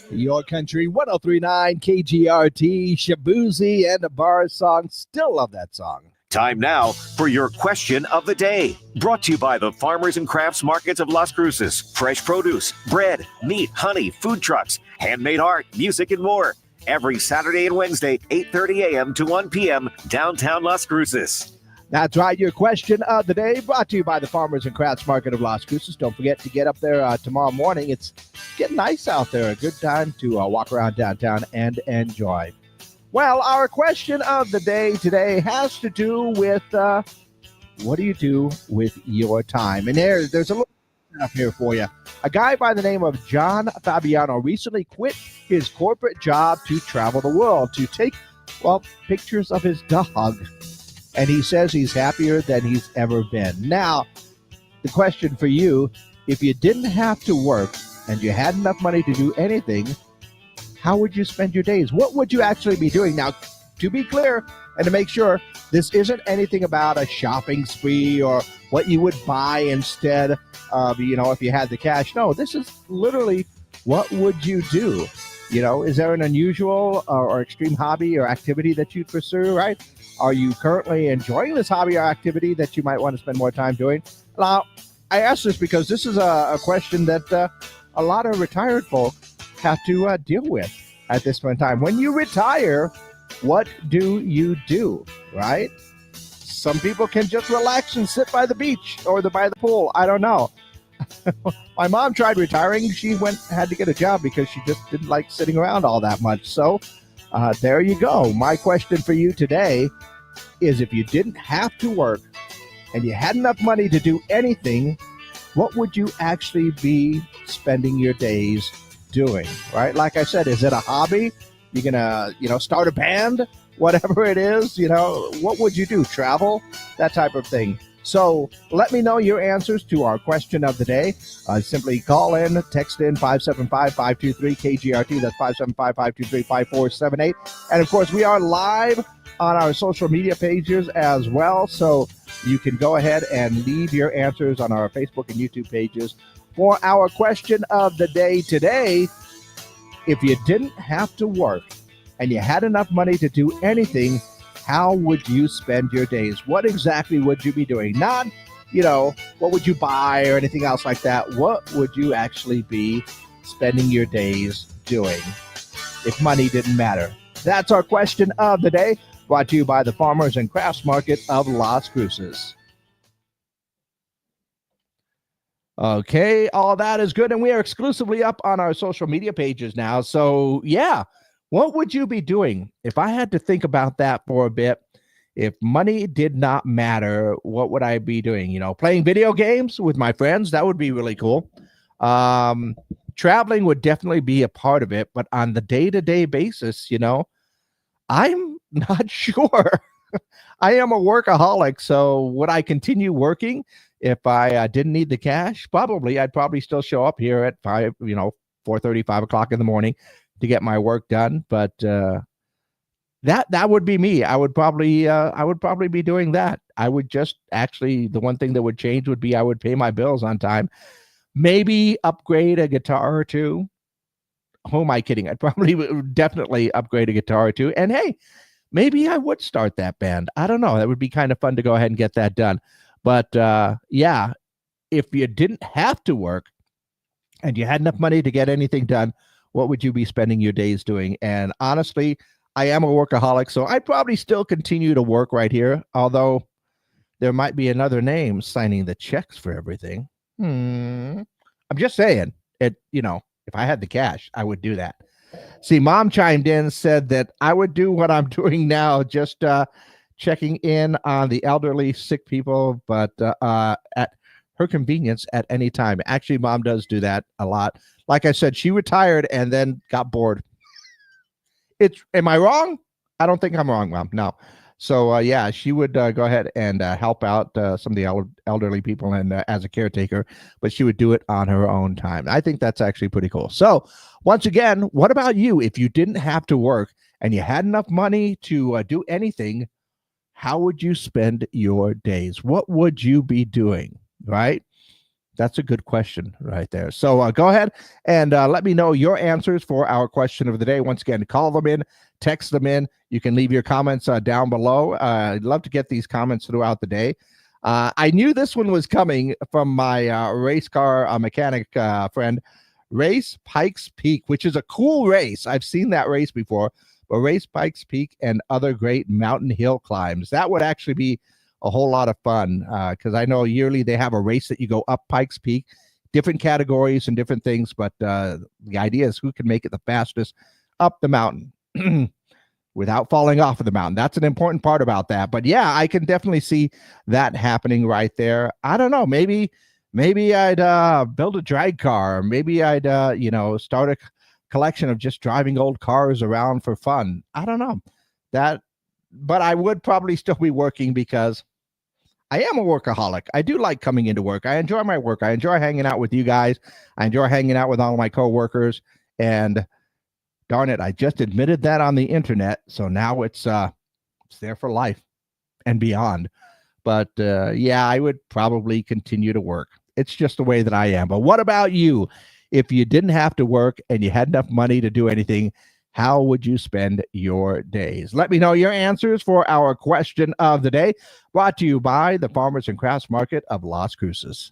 Your Country 1039 KGRT, Shabuzi and the Bar song. Still love that song. Time now for your question of the day. Brought to you by the Farmers and Crafts Markets of Las Cruces. Fresh produce, bread, meat, honey, food trucks, handmade art, music, and more. Every Saturday and Wednesday, 8:30 a.m. to 1 p.m. downtown Las Cruces. That's right. Your question of the day brought to you by the Farmers and Crafts Market of Las Cruces. Don't forget to get up there tomorrow morning. It's getting nice out there. A good time to walk around downtown and enjoy. Well, our question of the day today has to do with what do you do with your time? And there's a little up here for you. A guy by the name of John Fabiano recently quit his corporate job to travel the world to take, pictures of his dog. And he says he's happier than he's ever been. Now, the question for you, if you didn't have to work and you had enough money to do anything, how would you spend your days? What would you actually be doing? Now, to be clear and to make sure, this isn't anything about a shopping spree or what you would buy instead of, if you had the cash. No, this is literally what would you do? Is there an unusual or extreme hobby or activity that you'd pursue, right? Are you currently enjoying this hobby or activity that you might want to spend more time doing? Now, I ask this because this is a question that a lot of retired folk have to deal with at this point in time. When you retire, what do you do, right? Some people can just relax and sit by the beach or by the pool. I don't know. My mom tried retiring. She had to get a job because she just didn't like sitting around all that much. So there you go. My question for you today is, if you didn't have to work and you had enough money to do anything, what would you actually be spending your days doing, right? Like I said, is it a hobby? You're going to, start a band, whatever it is, what would you do? Travel, that type of thing. So let me know your answers to our question of the day. Simply call in, text in 575-523-KGRT. That's 575-523-5478. And, of course, we are live on our social media pages as well. So you can go ahead and leave your answers on our Facebook and YouTube pages for our question of the day today. If you didn't have to work and you had enough money to do anything, how would you spend your days? What exactly would you be doing? Not, what would you buy or anything else like that. What would you actually be spending your days doing if money didn't matter? That's our question of the day, brought to you by the Farmers and Crafts Market of Las Cruces. Okay, all that is good. And we are exclusively up on our social media pages now. So, yeah. What would you be doing? If I had to think about that for a bit, if money did not matter, what would I be doing? Playing video games with my friends, that would be really cool. Traveling would definitely be a part of it, but on the day-to-day basis, I'm not sure. I am a workaholic, so would I continue working if I didn't need the cash? Probably. I'd probably still show up here at 4:30, 5 o'clock in the morning to get my work done, but that would be me. I would probably be doing that. I would just actually, the one thing that would change would be I would pay my bills on time. Maybe upgrade a guitar or two. Who am I kidding? I'd probably definitely upgrade a guitar or two. And hey, maybe I would start that band. I don't know. That would be kind of fun to go ahead and get that done. But yeah, if you didn't have to work and you had enough money to get anything done, what would you be spending your days doing? And honestly, I am a workaholic, so I'd probably still continue to work right here, although there might be another name signing the checks for everything. I'm just saying, if I had the cash, I would do that. See, Mom chimed in, said that I would do what I'm doing now, just checking in on the elderly, sick people, but at her convenience at any time. Actually, Mom does do that a lot. Like I said, she retired and then got bored. Am I wrong? I don't think I'm wrong, Mom. No. So, yeah, she would go ahead and help out some of the elderly people and as a caretaker, but she would do it on her own time. I think that's actually pretty cool. So, once again, what about you? If you didn't have to work and you had enough money to do anything, how would you spend your days? What would you be doing, right? That's a good question right there. So go ahead and let me know your answers for our question of the day. Once again, call them in, text them in. You can leave your comments down below. I'd love to get these comments throughout the day. I knew this one was coming from my race car mechanic friend, Race Pikes Peak, which is a cool race. I've seen that race before, but Race Pikes Peak and other great mountain hill climbs. That would actually be a whole lot of fun because I know yearly they have a race that you go up Pikes Peak, different categories and different things, but the idea is who can make it the fastest up the mountain without falling off of the mountain. That's an important part about that. But yeah, I can definitely see that happening right there. I don't know, maybe I'd build a drag car, or maybe I'd start a collection of just driving old cars around for fun. I don't know that. But I would probably still be working because I am a workaholic. I do like coming into work. I enjoy my work. I enjoy hanging out with you guys. I enjoy hanging out with all my coworkers. And darn it, I just admitted that on the internet. So now it's there for life and beyond. But yeah, I would probably continue to work. It's just the way that I am. But what about you? If you didn't have to work and you had enough money to do anything, how would you spend your days? Let me know your answers for our question of the day, brought to you by the Farmers and Crafts Market of Las Cruces.